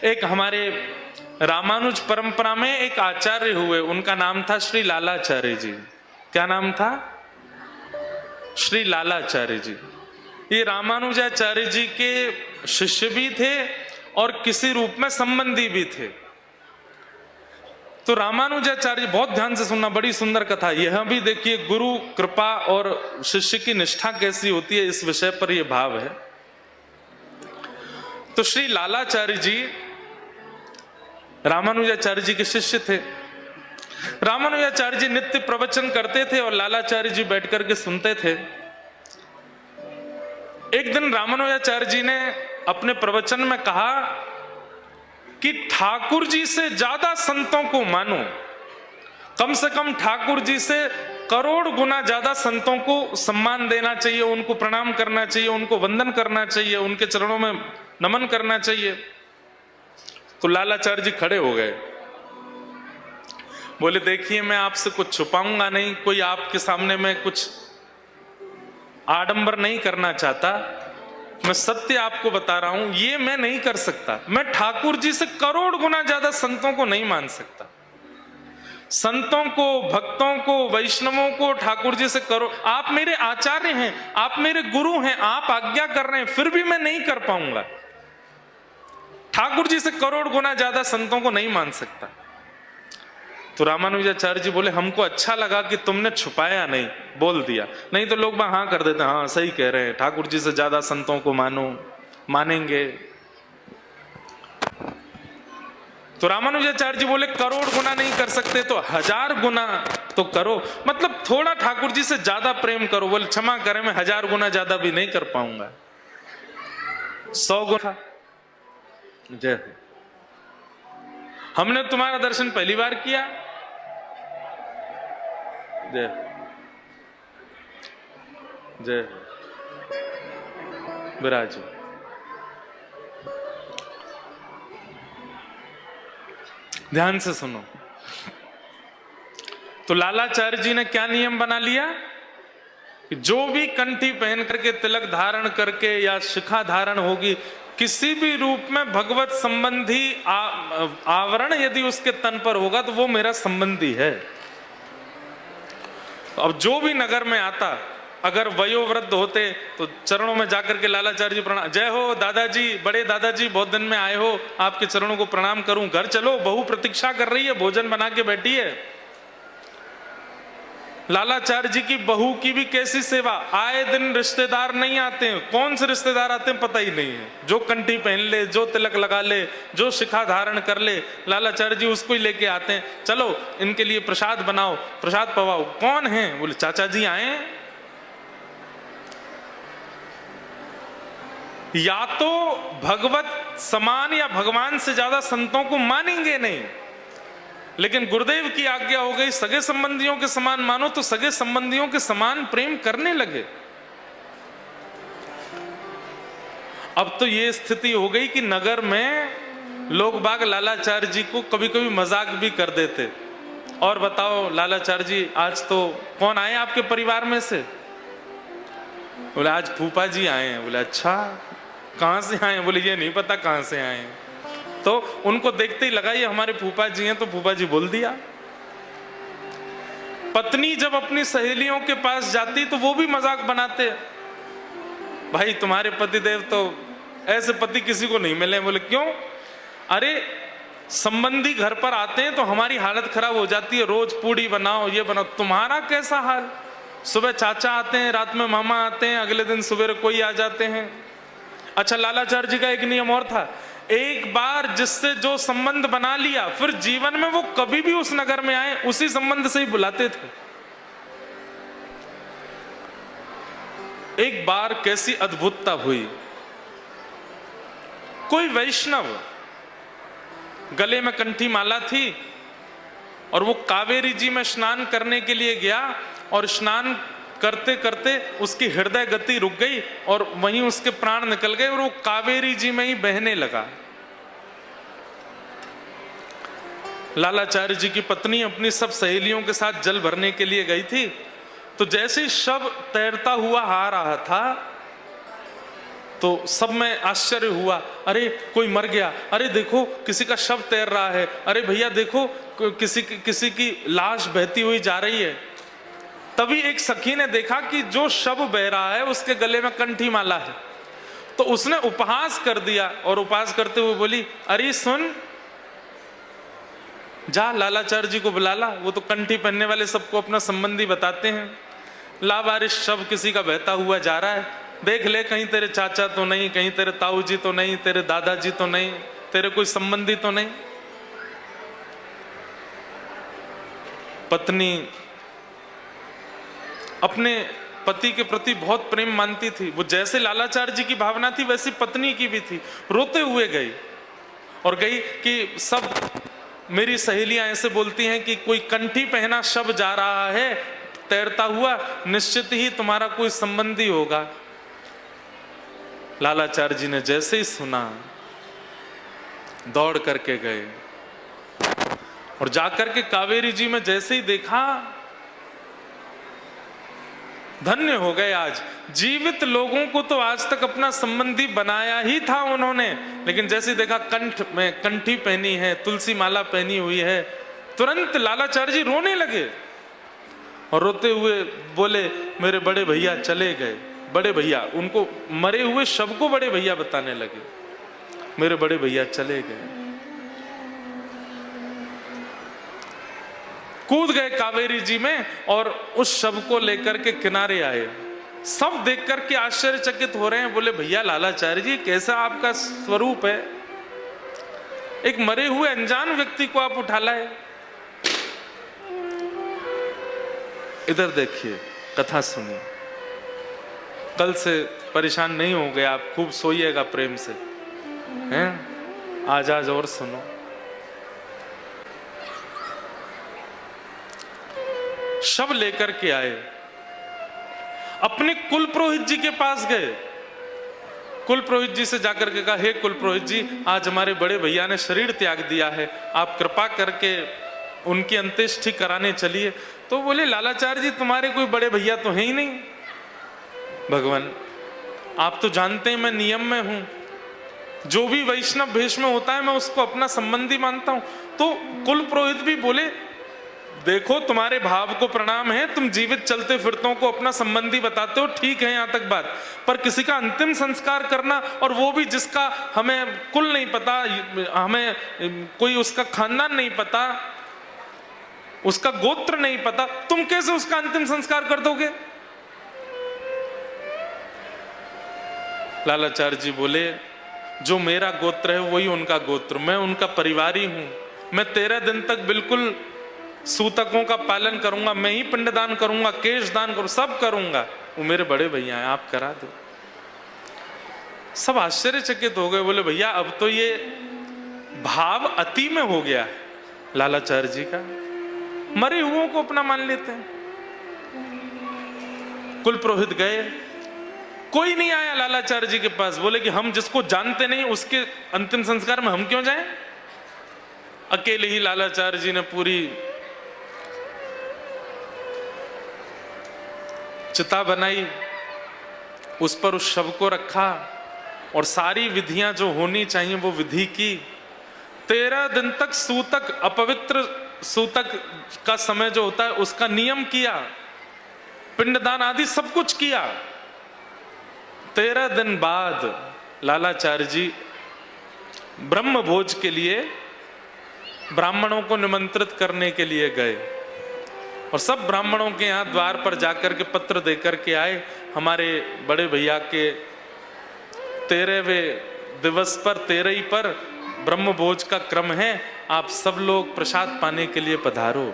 एक हमारे रामानुज परंपरा में एक आचार्य हुए, उनका नाम था श्री लालाचार्य जी। क्या नाम था? श्री लालाचार्य जी। ये रामानुजाचार्य जी के शिष्य भी थे और किसी रूप में संबंधी भी थे। तो रामानुजाचार्य, बहुत ध्यान से सुनना, बड़ी सुंदर कथा। यह भी देखिए गुरु कृपा और शिष्य की निष्ठा कैसी होती है, इस विषय पर यह भाव है। तो श्री लालाचार्य जी रामानुजाचार्य जी के शिष्य थे। रामानुजाचार्य जी नित्य प्रवचन करते थे और लालाचार्य जी बैठ करके सुनते थे। एक दिन रामानुजाचार्य जी ने अपने प्रवचन में कहा कि ठाकुर जी से ज्यादा संतों को मानो, कम से कम ठाकुर जी से करोड़ गुना ज्यादा संतों को सम्मान देना चाहिए, उनको प्रणाम करना चाहिए, उनको वंदन करना चाहिए, उनके चरणों में नमन करना चाहिए। तो लालाचार्य जी खड़े हो गए, बोले देखिए मैं आपसे कुछ छुपाऊंगा नहीं, कोई आपके सामने मैं कुछ आडंबर नहीं करना चाहता, मैं सत्य आपको बता रहा हूं, ये मैं नहीं कर सकता। मैं ठाकुर जी से करोड़ गुना ज्यादा संतों को नहीं मान सकता। संतों को, भक्तों को, वैष्णवों को ठाकुर जी से करो, आप मेरे आचार्य हैं, आप मेरे गुरु हैं, आप आज्ञा कर रहे हैं, फिर भी मैं नहीं कर पाऊंगा। ठाकुर जी से करोड़ गुना ज्यादा संतों को नहीं मान सकता। तो रामानुजाचार्य जी बोले हमको अच्छा लगा कि तुमने छुपाया नहीं, बोल दिया, नहीं तो लोग हाँ कर देते, हाँ सही कह रहे हैं, ठाकुर जी से ज्यादा संतों को मानो, मानेंगे। तो रामानुजाचार्य जी बोले करोड़ गुना नहीं कर सकते तो 1000 गुना तो करो, मतलब थोड़ा ठाकुर जी से ज्यादा प्रेम करो। बोले क्षमा करें, मैं 1000 गुना ज्यादा भी नहीं कर पाऊंगा, 100 गुना। जय हो। हमने तुम्हारा दर्शन पहली बार किया। जय जय विराज। ध्यान से सुनो। तो लालाचार्य जी ने क्या नियम बना लिया कि जो भी कंठी पहन करके, तिलक धारण करके या शिखा धारण होगी, किसी भी रूप में भगवत संबंधी आवरण यदि उसके तन पर होगा तो वो मेरा संबंधी है। अब जो भी नगर में आता, अगर वयोवृद्ध होते तो चरणों में जाकर के लालाचार्य जी प्रणाम, जय हो दादाजी, बड़े दादाजी बहुत दिन में आए हो, आपके चरणों को प्रणाम करूं, घर चलो, बहू प्रतीक्षा कर रही है, भोजन बना के बैठी है। लालाचार्य जी की बहू की भी कैसी सेवा, आए दिन रिश्तेदार नहीं आते हैं, कौन से रिश्तेदार आते हैं पता ही नहीं है, जो कंठी पहन ले, जो तिलक लगा ले, जो शिखा धारण कर ले, लालाचार्य जी उसको ही लेके आते हैं, चलो इनके लिए प्रसाद बनाओ, प्रसाद पवाओ। कौन है? बोले चाचा जी आए। या तो भगवत समान या भगवान से ज्यादा संतों को मानेंगे नहीं, लेकिन गुरुदेव की आज्ञा हो गई सगे संबंधियों के समान मानो, तो सगे संबंधियों के समान प्रेम करने लगे। अब तो ये स्थिति हो गई कि नगर में लोग बाग लालाचार्य जी को कभी कभी मजाक भी कर देते, और बताओ लालाचार्य जी आज तो कौन आए आपके परिवार में से? बोले आज फूफा जी आए हैं। बोले अच्छा, कहां से आए हैं? बोले ये नहीं पता कहां से आए हैं। तो उनको देखते ही लगा ये हमारे फूफा जी हैं, तो फूफा जी बोल दिया। पत्नी जब अपनी सहेलियों के पास जाती तो वो भी मजाक बनाते, भाई तुम्हारे पतिदेव तो ऐसे पति किसी को नहीं मिले। बोले क्यों? अरे संबंधी घर पर आते हैं तो हमारी हालत खराब हो जाती है, रोज पूड़ी बनाओ, ये बनाओ। तुम्हारा कैसा हाल? सुबह चाचा आते हैं, रात में मामा आते हैं, अगले दिन सुबह कोई आ जाते हैं। अच्छा, लालाचार्य जी का एक नियम और था, एक बार जिससे जो संबंध बना लिया, फिर जीवन में वो कभी भी उस नगर में आए उसी संबंध से ही बुलाते थे। एक बार कैसी अद्भुतता हुई, कोई वैष्णव गले में कंठी माला थी और वो कावेरी जी में स्नान करने के लिए गया, और स्नान करते करते उसकी हृदय गति रुक गई और वहीं उसके प्राण निकल गए और वो कावेरी जी में ही बहने लगा। लालाचार्य जी की पत्नी अपनी सब सहेलियों के साथ जल भरने के लिए गई थी, तो जैसे ही शव तैरता हुआ आ रहा था तो सब में आश्चर्य हुआ, अरे कोई मर गया, अरे देखो किसी का शव तैर रहा है, अरे भैया देखो किसी की लाश बहती हुई जा रही है। तभी एक सखी ने देखा कि जो शव बह रहा है उसके गले में कंठी माला है, तो उसने उपहास कर दिया और उपहास करते हुए बोली, अरे सुन, जा लालाचार्य जी को बुला ला, वो तो कंठी पहनने वाले सबको अपना संबंधी बताते हैं। लावारिस शव किसी का बहता हुआ जा रहा है, देख ले कहीं तेरे चाचा तो नहीं, कहीं तेरे ताऊ जी तो नहीं, तेरे दादाजी तो नहीं, तेरे कोई संबंधी तो नहीं। पत्नी अपने पति के प्रति बहुत प्रेम मानती थी, वो जैसे लालाचार्य जी की भावना थी वैसी पत्नी की भी थी। रोते हुए गई और गई कि सब मेरी सहेलियां ऐसे बोलती हैं कि कोई कंठी पहना शव जा रहा है तैरता हुआ, निश्चित ही तुम्हारा कोई संबंधी होगा। लालाचार्य जी ने जैसे ही सुना दौड़ करके गए और जाकर के कावेरी जी में जैसे ही देखा, धन्य हो गए। आज जीवित लोगों को तो आज तक अपना संबंधी बनाया ही था उन्होंने, लेकिन जैसे देखा कंठ में कंठी पहनी है, तुलसी माला पहनी हुई है, तुरंत लालाचार्य जी रोने लगे और रोते हुए बोले, मेरे बड़े भैया चले गए। बड़े भैया, उनको मरे हुए शव को बड़े भैया बताने लगे, मेरे बड़े भैया चले गए। कूद गए कावेरी जी में और उस शव को लेकर के किनारे आए। सब देख करके आश्चर्यचकित हो रहे हैं, बोले भैया लालाचार्य जी कैसा आपका स्वरूप है, एक मरे हुए अनजान व्यक्ति को आप उठा लाए। इधर देखिए, कथा सुनिए, कल से परेशान नहीं हो गए आप, खूब सोइएगा प्रेम से, हैं? आज और सुनो। शव लेकर के आए, अपने कुल पुरोहित जी के पास गए। कुल पुरोहित जी से जाकर के कहा, हे कुल पुरोहित जी, आज हमारे बड़े भैया ने शरीर त्याग दिया है, आप कृपा करके उनकी अंत्येष्टि कराने चलिए। तो बोले, लालाचार्य जी तुम्हारे कोई बड़े भैया तो है ही नहीं। भगवान आप तो जानते हैं मैं नियम में हूं, जो भी वैष्णव भेष में होता है मैं उसको अपना संबंधी मानता हूं। तो कुल पुरोहित भी बोले, देखो तुम्हारे भाव को प्रणाम है, तुम जीवित चलते फिरतों को अपना संबंधी बताते हो, ठीक है यहां तक बात, पर किसी का अंतिम संस्कार करना, और वो भी जिसका हमें कुल नहीं पता, हमें कोई उसका खानदान नहीं पता, उसका गोत्र नहीं पता, तुम कैसे उसका अंतिम संस्कार कर दोगे? लालाचार्य जी बोले, जो मेरा गोत्र है वही उनका गोत्र, मैं उनका परिवारी हूं, मैं 13 दिन तक बिल्कुल सूतकों का पालन करूंगा, मैं ही पिंडदान करूंगा, केश दान करूं, सब करूंगा, वो मेरे बड़े भैया हैं, आप करा दो। सब आश्चर्यचकित हो गए, बोले भैया अब तो ये भाव अति में हो गया है लालाचार्य जी का, मरे हुओं को अपना मान लेते हैं। कुल पुरोहित गए, कोई नहीं आया लालाचार्य जी के पास। बोले कि हम जिसको जानते नहीं उसके अंतिम संस्कार में हम क्यों जाएं? अकेले ही लालाचार्य जी ने पूरी चिता बनाई, उस पर उस शव को रखा और सारी विधियां जो होनी चाहिए वो विधि की। 13 दिन तक सूतक, अपवित्र सूतक का समय जो होता है उसका नियम किया, पिंडदान आदि सब कुछ किया। 13 दिन बाद लालाचार्य जी ब्रह्म भोज के लिए ब्राह्मणों को निमंत्रित करने के लिए गए और सब ब्राह्मणों के यहाँ द्वार पर जाकर के पत्र देकर के आए, हमारे बड़े भैया के 13वें दिवस पर 13 पर ब्रह्म भोज का क्रम है, आप सब लोग प्रसाद पाने के लिए पधारो।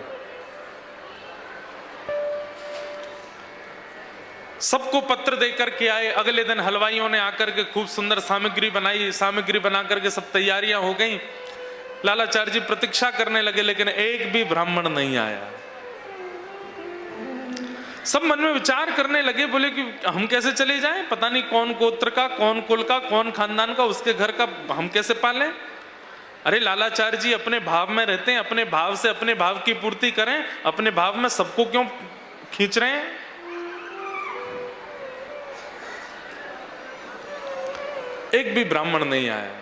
सबको पत्र देकर के आए। अगले दिन हलवाइयों ने आकर के खूब सुंदर सामग्री बनाई, सामग्री बना करके सब तैयारियां हो गई। लालाचार्य जी प्रतीक्षा करने लगे, लेकिन एक भी ब्राह्मण नहीं आया। सब मन में विचार करने लगे, बोले कि हम कैसे चले जाएं, पता नहीं कौन गोत्र का, कौन कुल का, कौन खानदान का, उसके घर का हम कैसे पालें। अरे लालाचार्य जी अपने भाव में रहते हैं, अपने भाव से अपने भाव की पूर्ति करें, अपने भाव में सबको क्यों खींच रहे हैं। एक भी ब्राह्मण नहीं आया।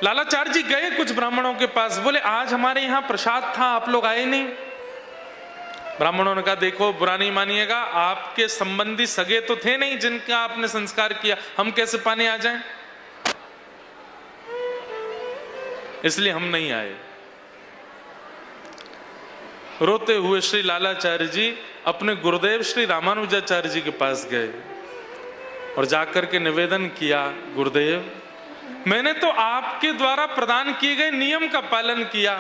लालाचार्य जी गए कुछ ब्राह्मणों के पास, बोले आज हमारे यहां प्रसाद था, आप लोग आए नहीं। ब्राह्मणों ने कहा देखो बुरा नहीं मानिएगा, आपके संबंधी सगे तो थे नहीं जिनका आपने संस्कार किया, हम कैसे पाने आ जाएं, इसलिए हम नहीं आए। रोते हुए श्री लालाचार्य जी अपने गुरुदेव श्री रामानुजाचार्य जी के पास गए और जाकर के निवेदन किया, गुरुदेव मैंने तो आपके द्वारा प्रदान किए गए नियम का पालन किया।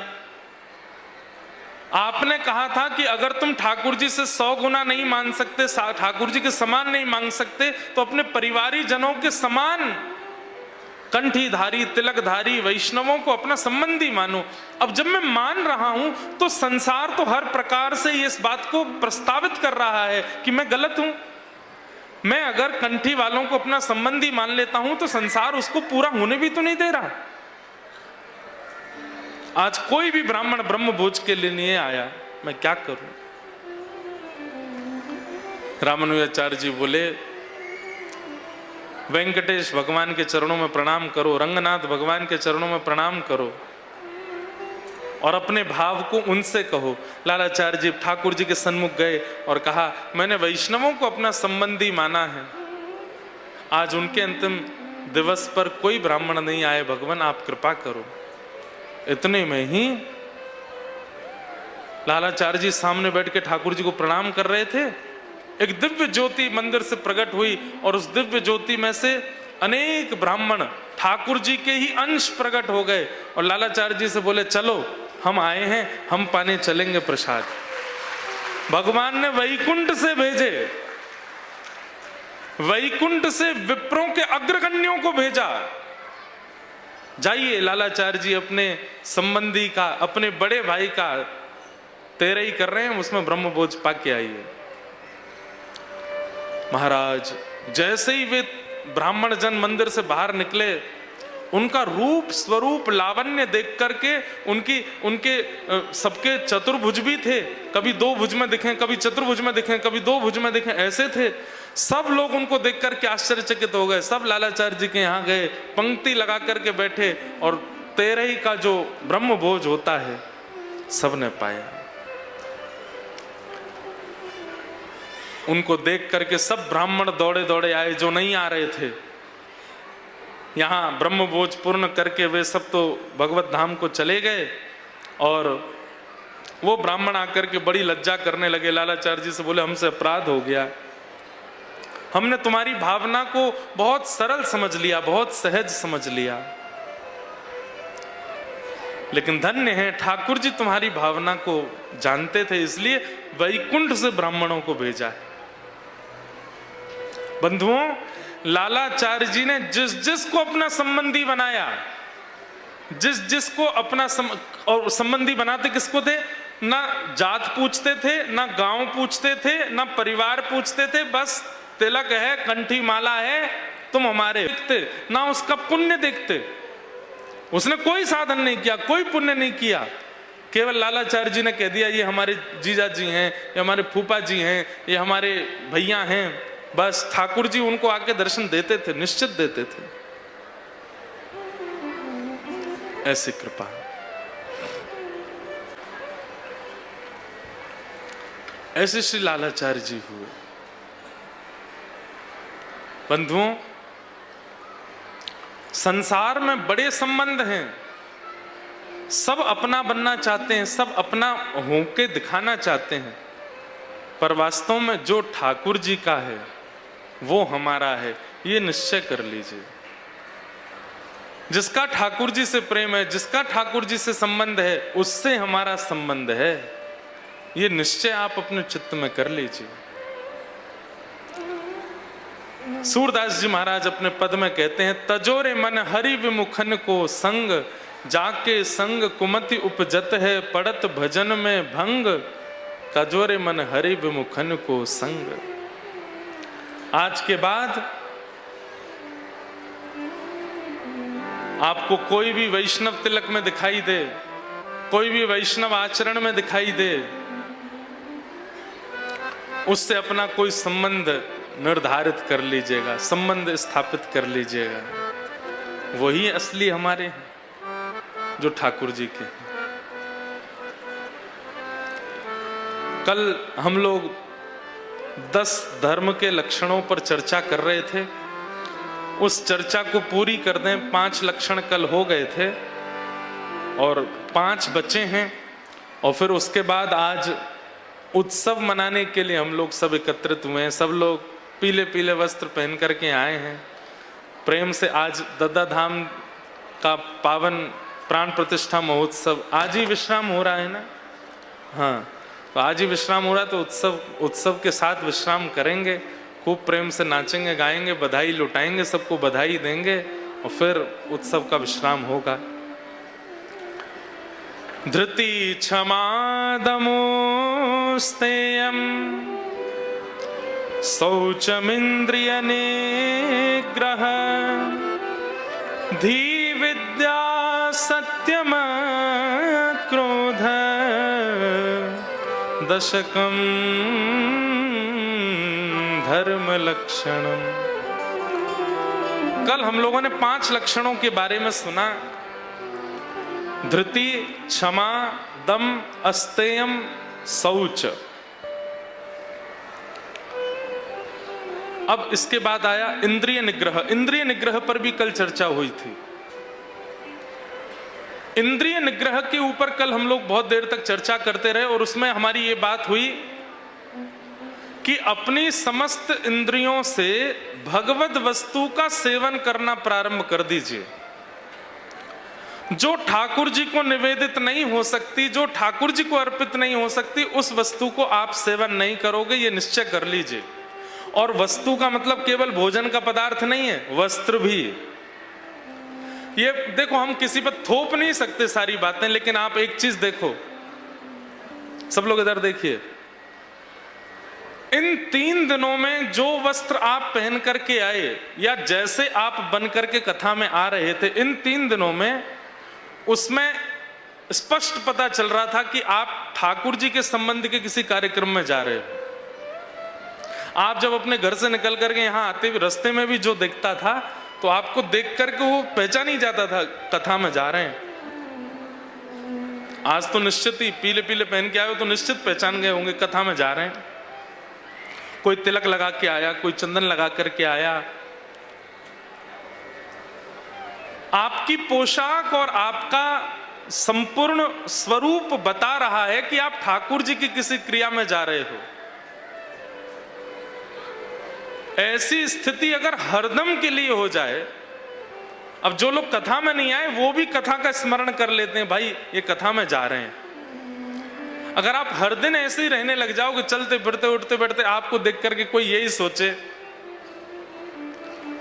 आपने कहा था कि अगर तुम ठाकुर जी से 100 गुना नहीं मान सकते, ठाकुर जी के समान नहीं मांग सकते, तो अपने परिवारी जनों के समान कंठीधारी तिलकधारी वैष्णवों को अपना संबंधी मानो। अब जब मैं मान रहा हूं तो संसार तो हर प्रकार से इस बात को प्रस्तावित कर रहा है कि मैं गलत हूं। मैं अगर कंठी वालों को अपना संबंधी मान लेता हूं तो संसार उसको पूरा होने भी तो नहीं दे रहा। आज कोई भी ब्राह्मण ब्रह्म भोज के लिए नहीं आया, मैं क्या करूं। रामानुजाचार्य जी बोले वेंकटेश भगवान के चरणों में प्रणाम करो, रंगनाथ भगवान के चरणों में प्रणाम करो और अपने भाव को उनसे कहो। लालाचार्य जी ठाकुर जी के सन्मुख गए और कहा मैंने वैष्णवों को अपना संबंधी माना है, आज उनके अंतिम दिवस पर कोई ब्राह्मण नहीं आए, भगवान आप कृपा करो। इतने में ही लालाचार्य जी सामने बैठ के ठाकुर जी को प्रणाम कर रहे थे, एक दिव्य ज्योति मंदिर से प्रकट हुई और उस दिव्य ज्योति में से अनेक ब्राह्मण ठाकुर जी के ही अंश प्रकट हो गए और लालाचार्य जी से बोले चलो हम आए हैं, हम पाने चलेंगे प्रसाद। भगवान ने वैकुंठ से भेजे, वैकुंठ से विप्रों के अग्रगण्यों को भेजा, जाइए लालाचार्य जी अपने संबंधी का, अपने बड़े भाई का तेरही कर रहे हैं, उसमें ब्रह्म भोज पाके आइए। महाराज जैसे ही वे ब्राह्मण जन मंदिर से बाहर निकले, उनका रूप स्वरूप लावण्य देख करके उनके सबके चतुर्भुज भी थे, कभी 2 भुज में दिखे, कभी चतुर्भुज में दिखे, कभी 2 भुज में दिखे, ऐसे थे। सब लोग उनको देख करके आश्चर्यचकित हो गए। सब लालाचार्य जी के यहाँ गए, पंक्ति लगा करके बैठे और तेरही का जो ब्रह्म भोज होता है सबने पाया। उनको देख करके सब ब्राह्मण दौड़े दौड़े आए जो नहीं आ रहे थे। यहाँ ब्रह्म भोज पूर्ण करके वे सब तो भगवत धाम को चले गए और वो ब्राह्मण आकर के बड़ी लज्जा करने लगे। लालाचार्य जी से बोले हमसे अपराध हो गया, हमने तुम्हारी भावना को बहुत सरल समझ लिया, बहुत सहज समझ लिया, लेकिन धन्य है ठाकुर जी तुम्हारी भावना को जानते थे, इसलिए वैकुंठ से ब्राह्मणों को भेजा है। बंधुओं, लालाचार्य जी ने जिस जिस को अपना संबंधी बनाया, जिस जिस को अपना और संबंधी बनाते किसको थे? ना जात पूछते थे, ना गांव पूछते थे, ना परिवार पूछते थे, बस तिलक है, कंठी माला है, तुम हमारे देखते, ना उसका पुण्य देखते। उसने कोई साधन नहीं किया, कोई पुण्य नहीं किया, केवल लालाचार्य जी ने कह दिया ये हमारे जीजा जी हैं, ये हमारे फूफा जी हैं, ये हमारे भैया हैं, बस ठाकुर जी उनको आके दर्शन देते थे, निश्चित देते थे। ऐसी कृपा। ऐसे श्री लालाचार्य जी हुए। बंधुओं, संसार में बड़े संबंध हैं, सब अपना बनना चाहते हैं, सब अपना होके दिखाना चाहते हैं, पर वास्तव में जो ठाकुर जी का है वो हमारा है, ये निश्चय कर लीजिए। जिसका ठाकुर जी से प्रेम है, जिसका ठाकुर जी से संबंध है, उससे हमारा संबंध है, ये निश्चय आप अपने चित्त में कर लीजिए। सूरदास जी महाराज अपने पद में कहते हैं, तजोरे मन हरि विमुखन को संग, जाके संग कुमति उपजत है, पड़त भजन में भंग, तजोरे मन हरि विमुखन को संग। आज के बाद आपको कोई भी वैष्णव तिलक में दिखाई दे, कोई भी वैष्णव आचरण में दिखाई दे, उससे अपना कोई संबंध निर्धारित कर लीजिएगा, संबंध स्थापित कर लीजिएगा, वही असली हमारे हैं, जो ठाकुर जी के। कल हम लोग 10 धर्म के लक्षणों पर चर्चा कर रहे थे। उस चर्चा को पूरी कर दें, 5 लक्षण कल हो गए थे और 5 बचे हैं। और फिर उसके बाद आज उत्सव मनाने के लिए हम लोग सब एकत्रित हुए हैं। सब लोग पीले पीले वस्त्र पहन करके आए हैं प्रेम से। आज दद्दा धाम का पावन प्राण प्रतिष्ठा महोत्सव आज ही विश्राम हो रहा है ना। हाँ, तो आज ही विश्राम हो रहा है, तो उत्सव के साथ विश्राम करेंगे, खूब प्रेम से नाचेंगे गाएंगे, बधाई लुटाएंगे, सबको बधाई देंगे और फिर उत्सव का विश्राम होगा। धृति क्षमा दमो स्तेयम् शौचमिन्द्रिय निग्रह धी विद्या सत्यम क्रोध दशकम धर्म लक्षणम। कल हम लोगों ने 5 लक्षणों के बारे में सुना। धृति, क्षमा, दम, अस्तेयम, शौच। अब इसके बाद आया इंद्रिय निग्रह। इंद्रिय निग्रह पर भी कल चर्चा हुई थी। इंद्रिय निग्रह के ऊपर कल हम लोग बहुत देर तक चर्चा करते रहे और उसमें हमारी ये बात हुई कि अपनी समस्त इंद्रियों से भगवत वस्तु का सेवन करना प्रारंभ कर दीजिए। जो ठाकुर जी को निवेदित नहीं हो सकती, जो ठाकुर जी को अर्पित नहीं हो सकती, उस वस्तु को आप सेवन नहीं करोगे, ये निश्चय कर लीजिए। और वस्तु का मतलब केवल भोजन का पदार्थ नहीं है, वस्त्र भी। ये देखो, हम किसी पर थोप नहीं सकते सारी बातें, लेकिन आप एक चीज देखो, सब लोग इधर देखिए, इन 3 दिनों में जो वस्त्र आप पहन करके आए या जैसे आप बन करके कथा में आ रहे थे, इन 3 दिनों में उसमें स्पष्ट पता चल रहा था कि आप ठाकुर जी के संबंध के किसी कार्यक्रम में जा रहे हो। आप जब अपने घर से निकल करके यहां आते हुए रास्ते में भी जो दिखता था, तो आपको देख करके वो पहचान ही जाता था कथा में जा रहे हैं। आज तो निश्चित ही पीले पीले पहन के आए हो तो निश्चित पहचान गए होंगे कथा में जा रहे हैं। कोई तिलक लगा के आया, कोई चंदन लगा करके आया। आपकी पोशाक और आपका संपूर्ण स्वरूप बता रहा है कि आप ठाकुर जी की किसी क्रिया में जा रहे हो। ऐसी स्थिति अगर हरदम के लिए हो जाए, अब जो लोग कथा में नहीं आए वो भी कथा का स्मरण कर लेते हैं, भाई ये कथा में जा रहे हैं। अगर आप हर दिन ऐसे ही रहने लग जाओगे, चलते फिरते उठते बैठते, आपको देख करके कोई यही सोचे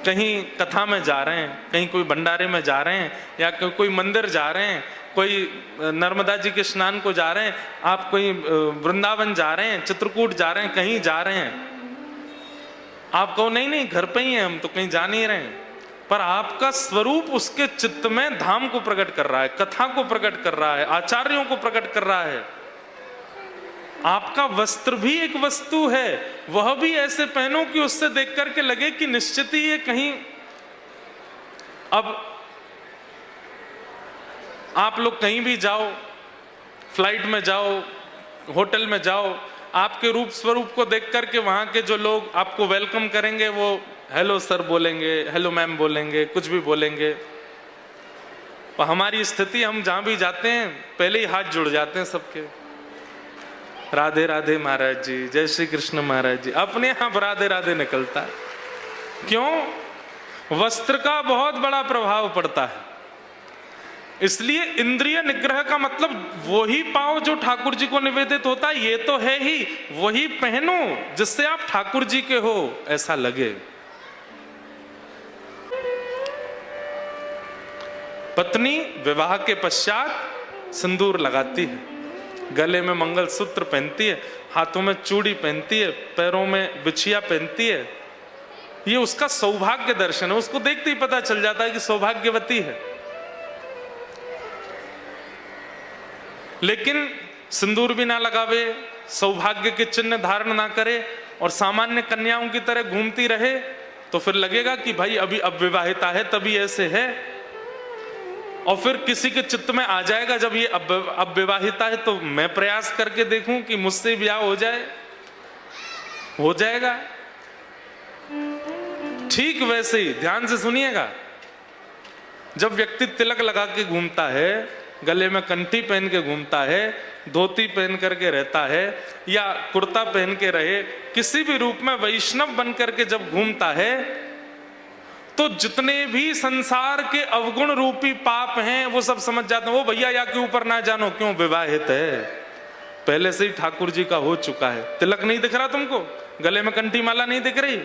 कहीं कथा में जा रहे हैं, कहीं कोई भंडारे में जा रहे हैं, या कोई मंदिर जा रहे हैं, कोई नर्मदा जी के स्नान को जा रहे हैं, आप कोई वृंदावन जा रहे हैं, चित्रकूट जा रहे हैं, कहीं जा रहे हैं, आप कहो नहीं नहीं घर पे ही हैं हम, तो कहीं जा नहीं रहे हैं। पर आपका स्वरूप उसके चित्त में धाम को प्रकट कर रहा है, कथा को प्रकट कर रहा है, आचार्यों को प्रकट कर रहा है। आपका वस्त्र भी एक वस्तु है, वह भी ऐसे पहनो कि उससे देख करके लगे कि निश्चित ही ये कहीं। अब आप लोग कहीं भी जाओ, फ्लाइट में जाओ, होटल में जाओ, आपके रूप स्वरूप को देख करके वहां के जो लोग आपको वेलकम करेंगे वो हेलो सर बोलेंगे, हेलो मैम बोलेंगे, कुछ भी बोलेंगे। और हमारी स्थिति, हम जहां भी जाते हैं पहले ही हाथ जुड़ जाते हैं सबके, राधे राधे महाराज जी, जय श्री कृष्ण महाराज जी, अपने आप राधे राधे निकलता है। क्यों? वस्त्र का बहुत बड़ा प्रभाव पड़ता है। इसलिए इंद्रिय निग्रह का मतलब वही पाओ जो ठाकुर जी को निवेदित होता है। ये तो है ही, वही पहनो जिससे आप ठाकुर जी के हो ऐसा लगे। पत्नी विवाह के पश्चात सिंदूर लगाती है, गले में मंगलसूत्र पहनती है, हाथों में चूड़ी पहनती है, पैरों में बिछिया पहनती है। ये उसका सौभाग्य दर्शन है, उसको देखते ही पता चल जाता है कि सौभाग्यवती है। लेकिन सिंदूर भी ना लगावे, सौभाग्य के चिन्ह धारण ना करे, और सामान्य कन्याओं की तरह घूमती रहे तो फिर लगेगा कि भाई अभी अविवाहिता है तभी ऐसे है। और फिर किसी के चित्त में आ जाएगा जब ये अविवाहिता है तो मैं प्रयास करके देखूं कि मुझसे ब्याह हो जाए, हो जाएगा। ठीक वैसे ही ध्यान से सुनिएगा, जब व्यक्ति तिलक लगा के घूमता है, गले में कंठी पहन के घूमता है, धोती पहन करके रहता है या कुर्ता पहन के रहे, किसी भी रूप में वैष्णव बन करके जब घूमता है तो जितने भी संसार के अवगुण रूपी पाप हैं वो सब समझ जाते हैं। वो भैया या के ऊपर ना जानो, क्यों विवाहित है, पहले से ही ठाकुर जी का हो चुका है। तिलक नहीं दिख रहा तुमको, गले में कंठी माला नहीं दिख रही,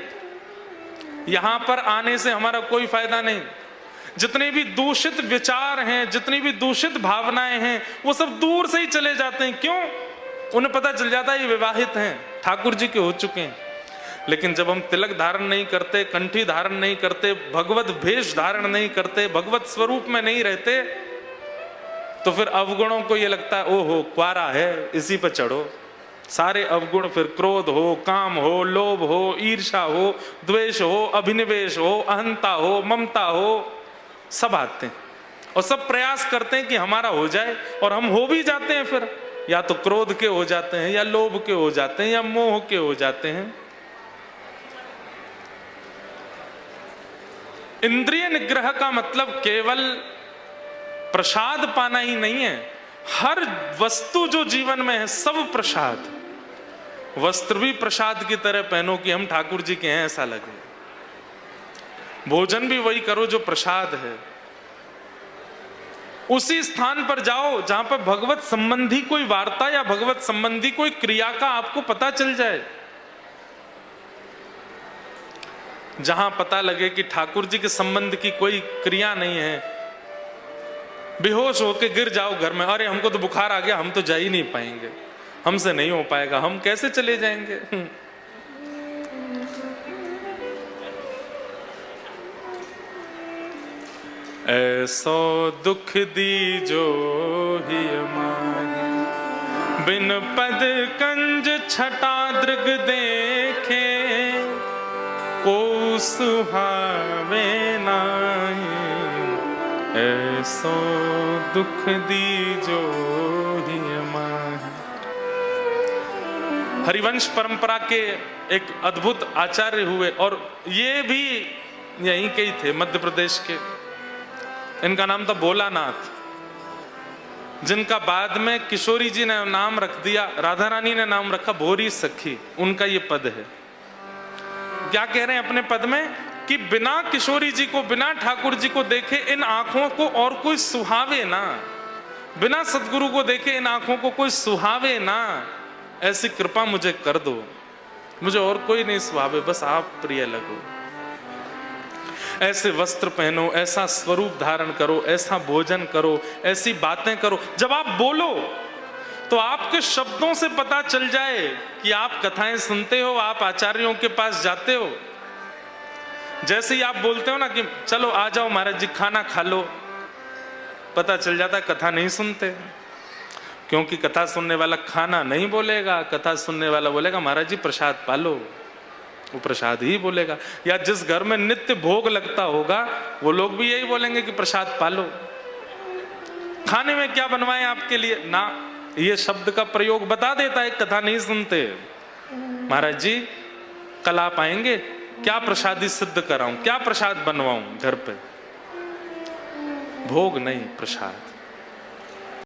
यहां पर आने से हमारा कोई फायदा नहीं। जितने भी दूषित विचार हैं, जितनी भी दूषित भावनाएं हैं, वो सब दूर से ही चले जाते हैं। क्यों? उन्हें पता चल जाता है ये विवाहित हैं, ठाकुर जी के हो चुके हैं। लेकिन जब हम तिलक धारण नहीं करते, कंठी धारण नहीं करते, भगवत भेष धारण नहीं करते, भगवत स्वरूप में नहीं रहते, तो फिर अवगुणों को ये लगता है ओहो क्वारा है, इसी पर चढ़ो। सारे अवगुण फिर क्रोध हो, काम हो, लोभ हो, ईर्ष्या हो, द्वेष हो, अभिनिवेश हो, अहंता हो, ममता हो, सब आते हैं और सब प्रयास करते हैं कि हमारा हो जाए, और हम हो भी जाते हैं। फिर या तो क्रोध के हो जाते हैं, या लोभ के हो जाते हैं, या मोह के हो जाते हैं। इंद्रिय निग्रह का मतलब केवल प्रसाद पाना ही नहीं है, हर वस्तु जो जीवन में है सब प्रसाद। वस्त्र भी प्रसाद की तरह पहनो कि हम ठाकुर जी के हैं ऐसा लगे, भोजन भी वही करो जो प्रसाद है। उसी स्थान पर जाओ जहां पर भगवत संबंधी कोई वार्ता या भगवत संबंधी कोई क्रिया का आपको पता चल जाए, जहां पता लगे कि ठाकुर जी के संबंध की कोई क्रिया नहीं है। बेहोश होके गिर जाओ घर में, अरे हमको तो बुखार आ गया, हम तो जा ही नहीं पाएंगे, हमसे नहीं हो पाएगा, हम कैसे चले जाएंगे। ऐसो दुख दीजो ही माही, बिन पद कंज छटा दृग देखे, को सुहावे नाहि। ऐसो दुख दीजो ही माही। हरिवंश परंपरा के एक अद्भुत आचार्य हुए, और ये भी यहीं के ही थे, मध्य प्रदेश के। इनका नाम था भोलानाथ, जिनका बाद में किशोरी जी ने नाम रख दिया, राधा रानी ने नाम रखा भोरी सखी। उनका ये पद है। क्या कह रहे हैं अपने पद में कि बिना किशोरी जी को, बिना ठाकुर जी को देखे इन आंखों को और कोई सुहावे ना, बिना सदगुरु को देखे इन आंखों को कोई सुहावे ना। ऐसी कृपा मुझे कर दो, मुझे और कोई नहीं सुहावे, बस आप प्रिय लगो। ऐसे वस्त्र पहनो, ऐसा स्वरूप धारण करो, ऐसा भोजन करो, ऐसी बातें करो। जब आप बोलो तो आपके शब्दों से पता चल जाए कि आप कथाएं सुनते हो, आप आचार्यों के पास जाते हो। जैसे ही आप बोलते हो ना कि चलो आ जाओ महाराज जी खाना खा लो, पता चल जाता है कथा नहीं सुनते। क्योंकि कथा सुनने वाला खाना नहीं बोलेगा, कथा सुनने वाला बोलेगा महाराज जी प्रसाद पालो, वो प्रसाद ही बोलेगा। या जिस घर में नित्य भोग लगता होगा वो लोग भी यही बोलेंगे कि प्रसाद पालो। खाने में क्या बनवाएं आपके लिए ना, ये शब्द का प्रयोग बता देता है कथा नहीं सुनते। महाराज जी कल आप आएंगे, क्या प्रसादी सिद्ध कराऊं, क्या प्रसाद बनवाऊं घर पे। भोग नहीं, प्रसाद।